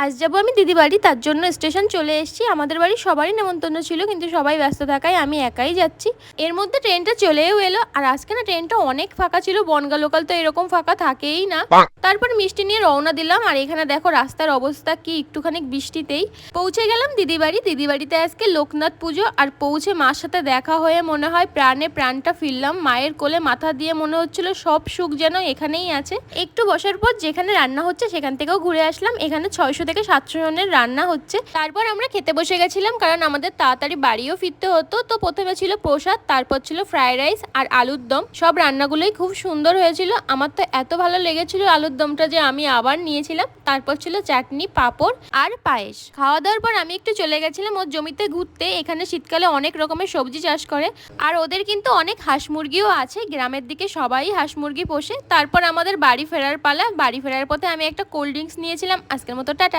আজ যাবো আমি দিদি বাড়ি, তার জন্য স্টেশন চলে এসেছি। আমাদের বাড়ির সবারই নেমন্তন্ন ছিল, কিন্তু সবাই ব্যস্ত থাকায় আমি একাই যাচ্ছি। এর মধ্যে ট্রেনটা চলেও এলো, আর আজকে না ট্রেনটা অনেক ফাঁকা ছিল। বনগা লোকাল তো এরকম ফাঁকা থাকেই না। তারপর মিষ্টি নিয়ে রওনা দিলাম, আর এখানে দেখো রাস্তার অবস্থা কি, একটুখানি বৃষ্টিতেই পৌঁছে গেলাম দিদি বাড়ি। দিদি বাড়িতে আজকে লোকনাথ পুজো, আর পৌঁছে মার সাথে দেখা হয়ে মনে হয় প্রাণে প্রাণটা ফিরলাম। মায়ের কোলে মাথা দিয়ে মনে হচ্ছিল সব সুখ যেন এখানেই আছে। একটু বসার পর যেখানে রান্না হচ্ছে সেখান থেকেও ঘুরে আসলাম। এখানে 600 থেকে 700 জনের রান্না হচ্ছে। তারপর আমরা খেতে বসে গেছিলাম, কারণ আমাদের তাড়াতাড়ি বাড়িও ফিরতে হতো। তো প্রথমে ছিল প্রসাদ, তারপর ছিল ফ্রাইড রাইস আর আলুর দম। সব রান্নাগুলোই খুব সুন্দর হয়েছিল। আমার তো এত ভালো লেগেছিল আলুর দমটা যে আমি আবার নিয়েছিলাম। তারপর ছিল চাটনি, পাঁপড় আর পায়েস। খাওয়া দাওয়ার পর আমি একটু চলে গেছিলাম ওর জমিতে ঘুরতে। এখানে শীতকালে অনেক রকমের সবজি চাষ করে, আর ওদের কিন্তু অনেক হাঁস মুরগিও আছে। গ্রামের দিকে সবাই হাঁস মুরগি পোষে। তারপর আমাদের বাড়ি ফেরার পালা। বাড়ি ফেরার পথে আমি একটা কোল্ড ড্রিঙ্কস নিয়েছিলাম। আজকের মতো টাটা।